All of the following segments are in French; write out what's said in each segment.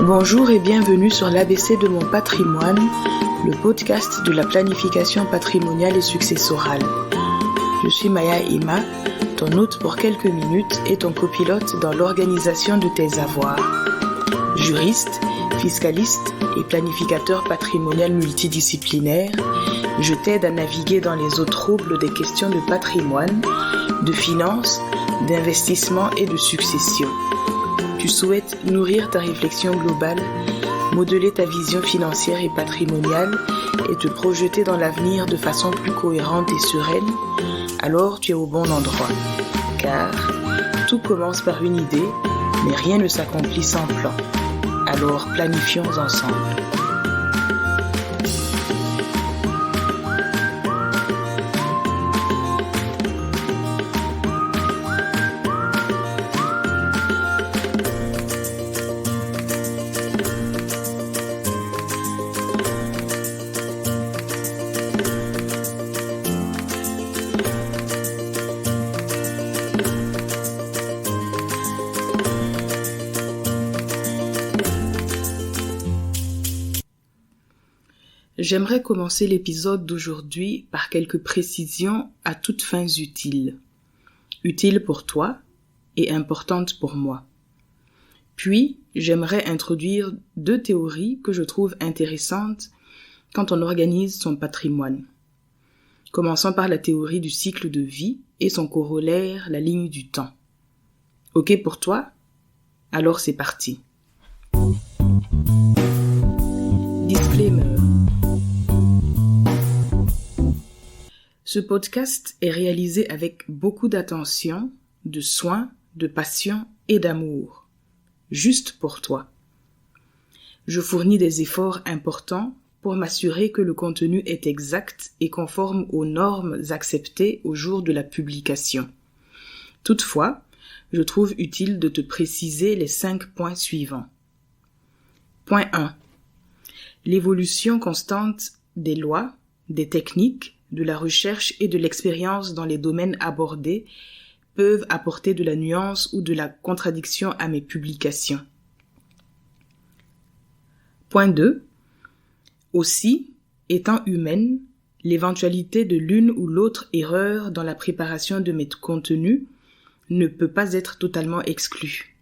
Bonjour et bienvenue sur l'ABC de mon patrimoine, le podcast de la planification patrimoniale et successorale. Je suis Maya Ima, ton hôte pour quelques minutes et ton copilote dans l'organisation de tes avoirs. Juriste, fiscaliste et planificateur patrimonial multidisciplinaire, je t'aide à naviguer dans les eaux troubles des questions de patrimoine, de finances, d'investissement et de succession. Tu souhaites nourrir ta réflexion globale, modeler ta vision financière et patrimoniale et te projeter dans l'avenir de façon plus cohérente et sereine, alors tu es au bon endroit. Car tout commence par une idée, mais rien ne s'accomplit sans plan. Alors planifions ensemble. J'aimerais commencer l'épisode d'aujourd'hui par quelques précisions à toutes fins utiles. Utiles pour toi et importantes pour moi. Puis, j'aimerais introduire 2 théories que je trouve intéressantes quand on organise son patrimoine. Commençons par la théorie du cycle de vie et son corollaire, la ligne du temps. Ok pour toi? Alors c'est parti. Disclaimer. Ce podcast est réalisé avec beaucoup d'attention, de soin, de passion et d'amour. Juste pour toi. Je fournis des efforts importants pour m'assurer que le contenu est exact et conforme aux normes acceptées au jour de la publication. Toutefois, je trouve utile de te préciser les 5 points suivants. Point 1. L'évolution constante des lois, des techniques, de la recherche et de l'expérience dans les domaines abordés peuvent apporter de la nuance ou de la contradiction à mes publications. Point 2. Aussi, étant humaine, l'éventualité de l'une ou l'autre erreur dans la préparation de mes contenus ne peut pas être totalement exclue.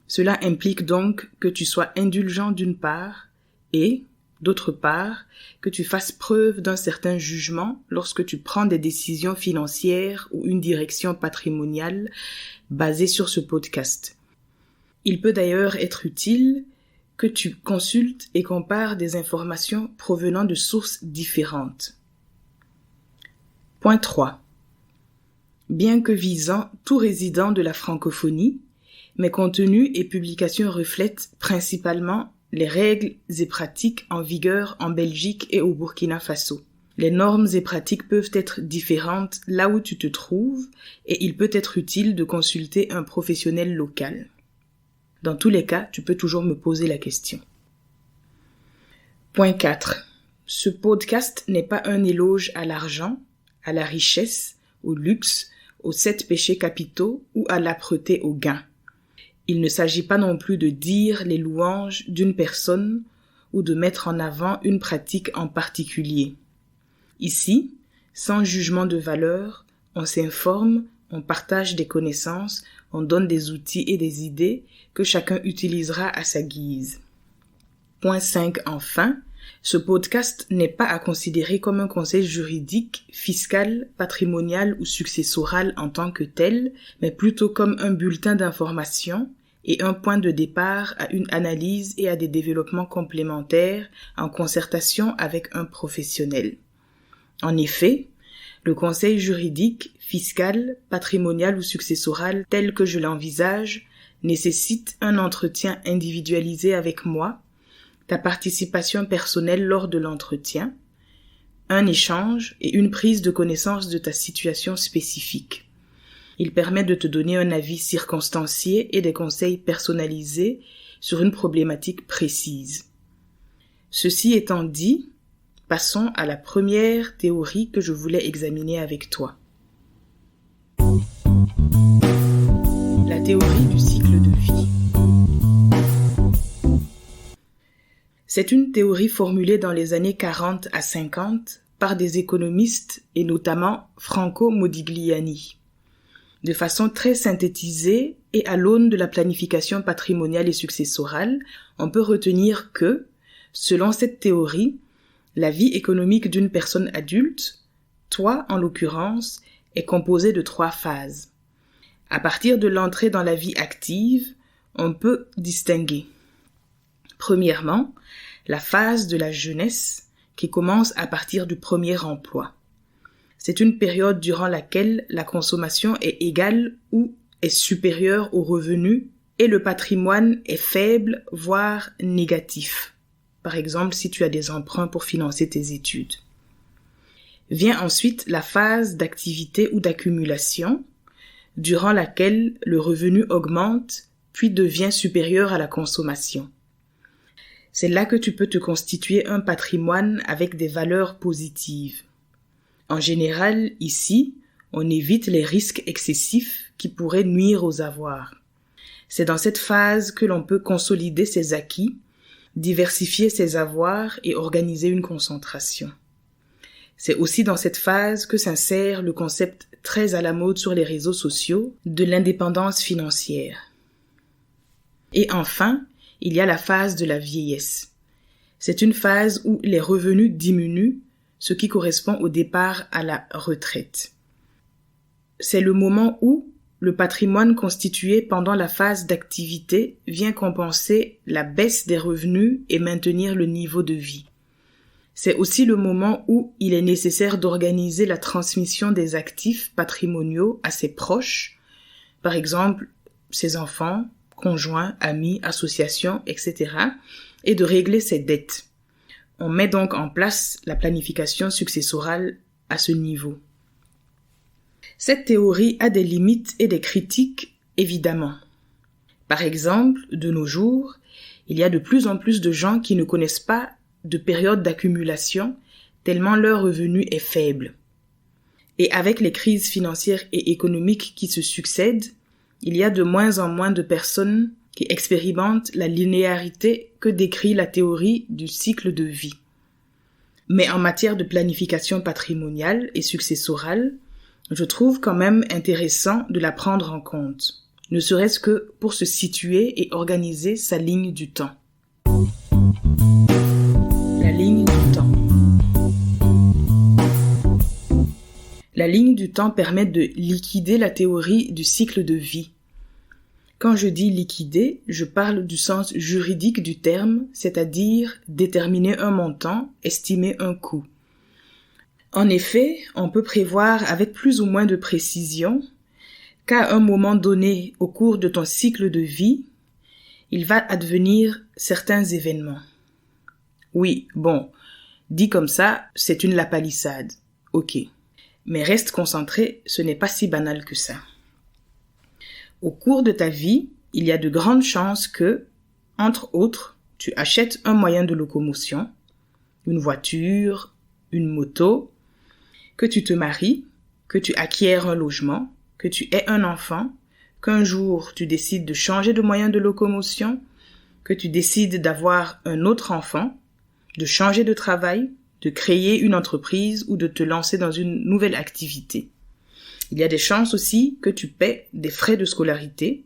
Cela implique donc que tu sois indulgent d'une part et, d'autre part, que tu fasses preuve d'un certain jugement lorsque tu prends des décisions financières ou une direction patrimoniale basée sur ce podcast. Il peut d'ailleurs être utile que tu consultes et compares des informations provenant de sources différentes. Point 3. Bien que visant tout résident de la francophonie, mes contenus et publications reflètent principalement les règles et pratiques en vigueur en Belgique et au Burkina Faso. Les normes et pratiques peuvent être différentes là où tu te trouves et il peut être utile de consulter un professionnel local. Dans tous les cas, tu peux toujours me poser la question. Point 4. Ce podcast n'est pas un éloge à l'argent, à la richesse, au luxe, aux 7 péchés capitaux ou à l'âpreté au gain. Il ne s'agit pas non plus de dire les louanges d'une personne ou de mettre en avant une pratique en particulier. Ici, sans jugement de valeur, on s'informe, on partage des connaissances, on donne des outils et des idées que chacun utilisera à sa guise. Point 5 enfin, ce podcast n'est pas à considérer comme un conseil juridique, fiscal, patrimonial ou successoral en tant que tel, mais plutôt comme un bulletin d'information et un point de départ à une analyse et à des développements complémentaires en concertation avec un professionnel. En effet, le conseil juridique, fiscal, patrimonial ou successoral tel que je l'envisage nécessite un entretien individualisé avec moi, ta participation personnelle lors de l'entretien, un échange et une prise de connaissance de ta situation spécifique. Il permet de te donner un avis circonstancié et des conseils personnalisés sur une problématique précise. Ceci étant dit, passons à la première théorie que je voulais examiner avec toi. La théorie du cycle de vie. C'est une théorie formulée dans les années 40 à 50 par des économistes et notamment Franco Modigliani. De façon très synthétisée et à l'aune de la planification patrimoniale et successorale, on peut retenir que, selon cette théorie, la vie économique d'une personne adulte, toi en l'occurrence, est composée de 3 phases. À partir de l'entrée dans la vie active, on peut distinguer. Premièrement, la phase de la jeunesse qui commence à partir du premier emploi. C'est une période durant laquelle la consommation est égale ou est supérieure aux revenus et le patrimoine est faible, voire négatif. Par exemple, si tu as des emprunts pour financer tes études. Vient ensuite la phase d'activité ou d'accumulation, durant laquelle le revenu augmente puis devient supérieur à la consommation. C'est là que tu peux te constituer un patrimoine avec des valeurs positives. En général, ici, on évite les risques excessifs qui pourraient nuire aux avoirs. C'est dans cette phase que l'on peut consolider ses acquis, diversifier ses avoirs et organiser une concentration. C'est aussi dans cette phase que s'insère le concept très à la mode sur les réseaux sociaux de l'indépendance financière. Et enfin, il y a la phase de la vieillesse. C'est une phase où les revenus diminuent, ce qui correspond au départ à la retraite. C'est le moment où le patrimoine constitué pendant la phase d'activité vient compenser la baisse des revenus et maintenir le niveau de vie. C'est aussi le moment où il est nécessaire d'organiser la transmission des actifs patrimoniaux à ses proches, par exemple ses enfants, conjoints, amis, associations, etc., et de régler ses dettes. On met donc en place la planification successorale à ce niveau. Cette théorie a des limites et des critiques, évidemment. Par exemple, de nos jours, il y a de plus en plus de gens qui ne connaissent pas de période d'accumulation tellement leur revenu est faible. Et avec les crises financières et économiques qui se succèdent, il y a de moins en moins de personnes qui expérimentent la linéarité que décrit la théorie du cycle de vie. Mais en matière de planification patrimoniale et successorale, je trouve quand même intéressant de la prendre en compte, ne serait-ce que pour se situer et organiser sa ligne du temps. La ligne du temps. La ligne du temps permet de liquider la théorie du cycle de vie. Quand je dis liquider, je parle du sens juridique du terme, c'est-à-dire déterminer un montant, estimer un coût. En effet, on peut prévoir avec plus ou moins de précision qu'à un moment donné au cours de ton cycle de vie, il va advenir certains événements. Oui, bon, dit comme ça, c'est une lapalissade. Ok. Mais reste concentré, ce n'est pas si banal que ça. Au cours de ta vie, il y a de grandes chances que, entre autres, tu achètes un moyen de locomotion, une voiture, une moto, que tu te maries, que tu acquiers un logement, que tu aies un enfant, qu'un jour tu décides de changer de moyen de locomotion, que tu décides d'avoir un autre enfant, de changer de travail, de créer une entreprise ou de te lancer dans une nouvelle activité. Il y a des chances aussi que tu paies des frais de scolarité,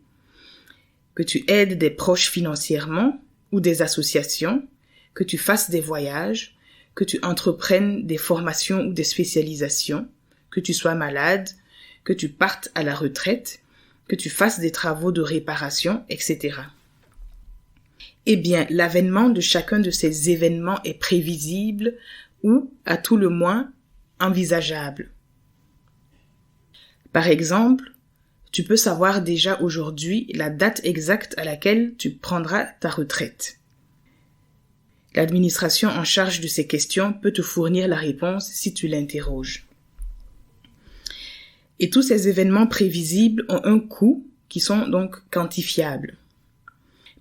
que tu aides des proches financièrement ou des associations, que tu fasses des voyages, que tu entreprennes des formations ou des spécialisations, que tu sois malade, que tu partes à la retraite, que tu fasses des travaux de réparation, etc. Eh bien, l'avènement de chacun de ces événements est prévisible ou, à tout le moins, envisageable. Par exemple, tu peux savoir déjà aujourd'hui la date exacte à laquelle tu prendras ta retraite. L'administration en charge de ces questions peut te fournir la réponse si tu l'interroges. Et tous ces événements prévisibles ont un coût qui sont donc quantifiables.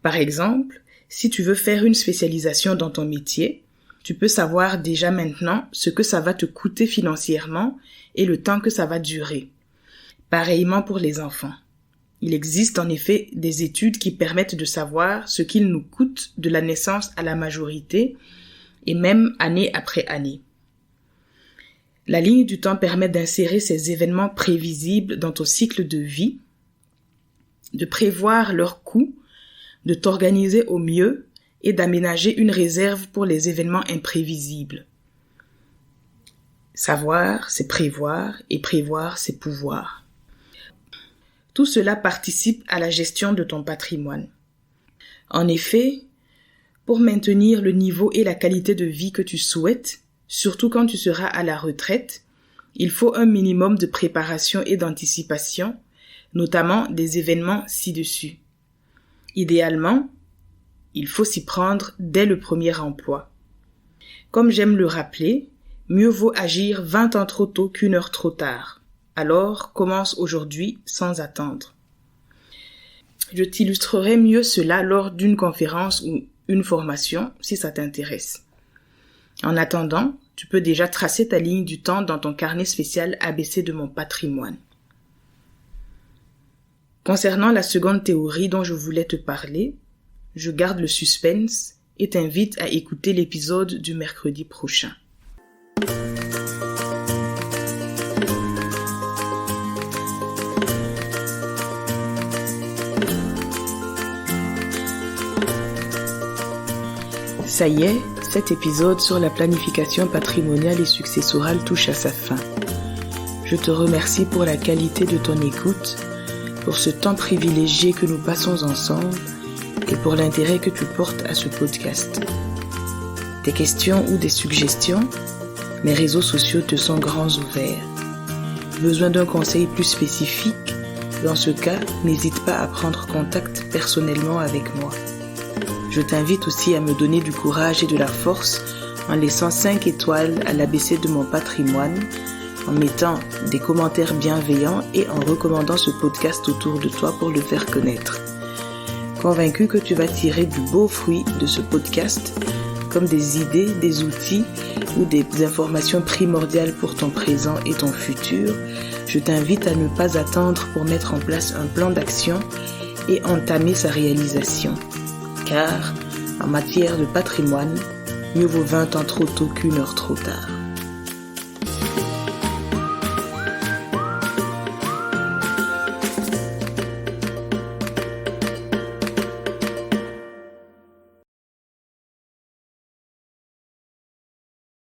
Par exemple, si tu veux faire une spécialisation dans ton métier, tu peux savoir déjà maintenant ce que ça va te coûter financièrement et le temps que ça va durer. Pareillement pour les enfants. Il existe en effet des études qui permettent de savoir ce qu'il nous coûte de la naissance à la majorité et même année après année. La ligne du temps permet d'insérer ces événements prévisibles dans ton cycle de vie, de prévoir leurs coûts, de t'organiser au mieux et d'aménager une réserve pour les événements imprévisibles. Savoir, c'est prévoir et prévoir, c'est pouvoir. Tout cela participe à la gestion de ton patrimoine. En effet, pour maintenir le niveau et la qualité de vie que tu souhaites, surtout quand tu seras à la retraite, il faut un minimum de préparation et d'anticipation, notamment des événements ci-dessus. Idéalement, il faut s'y prendre dès le premier emploi. Comme j'aime le rappeler, mieux vaut agir 20 ans trop tôt qu'1 heure trop tard. Alors, commence aujourd'hui sans attendre. Je t'illustrerai mieux cela lors d'une conférence ou une formation si ça t'intéresse. En attendant, tu peux déjà tracer ta ligne du temps dans ton carnet spécial ABC de mon patrimoine. Concernant la seconde théorie dont je voulais te parler, je garde le suspense et t'invite à écouter l'épisode du mercredi prochain. Ça y est, cet épisode sur la planification patrimoniale et successorale touche à sa fin. Je te remercie pour la qualité de ton écoute, pour ce temps privilégié que nous passons ensemble et pour l'intérêt que tu portes à ce podcast. Des questions ou des suggestions, mes réseaux sociaux te sont grands ouverts. Besoin d'un conseil plus spécifique? Dans ce cas, n'hésite pas à prendre contact personnellement avec moi. Je t'invite aussi à me donner du courage et de la force en laissant 5 étoiles à l'ABC de mon patrimoine, en mettant des commentaires bienveillants et en recommandant ce podcast autour de toi pour le faire connaître. Convaincu que tu vas tirer du beau fruit de ce podcast, comme des idées, des outils ou des informations primordiales pour ton présent et ton futur, je t'invite à ne pas attendre pour mettre en place un plan d'action et entamer sa réalisation. Car, en matière de patrimoine, mieux vaut 20 ans trop tôt qu'1 heure trop tard.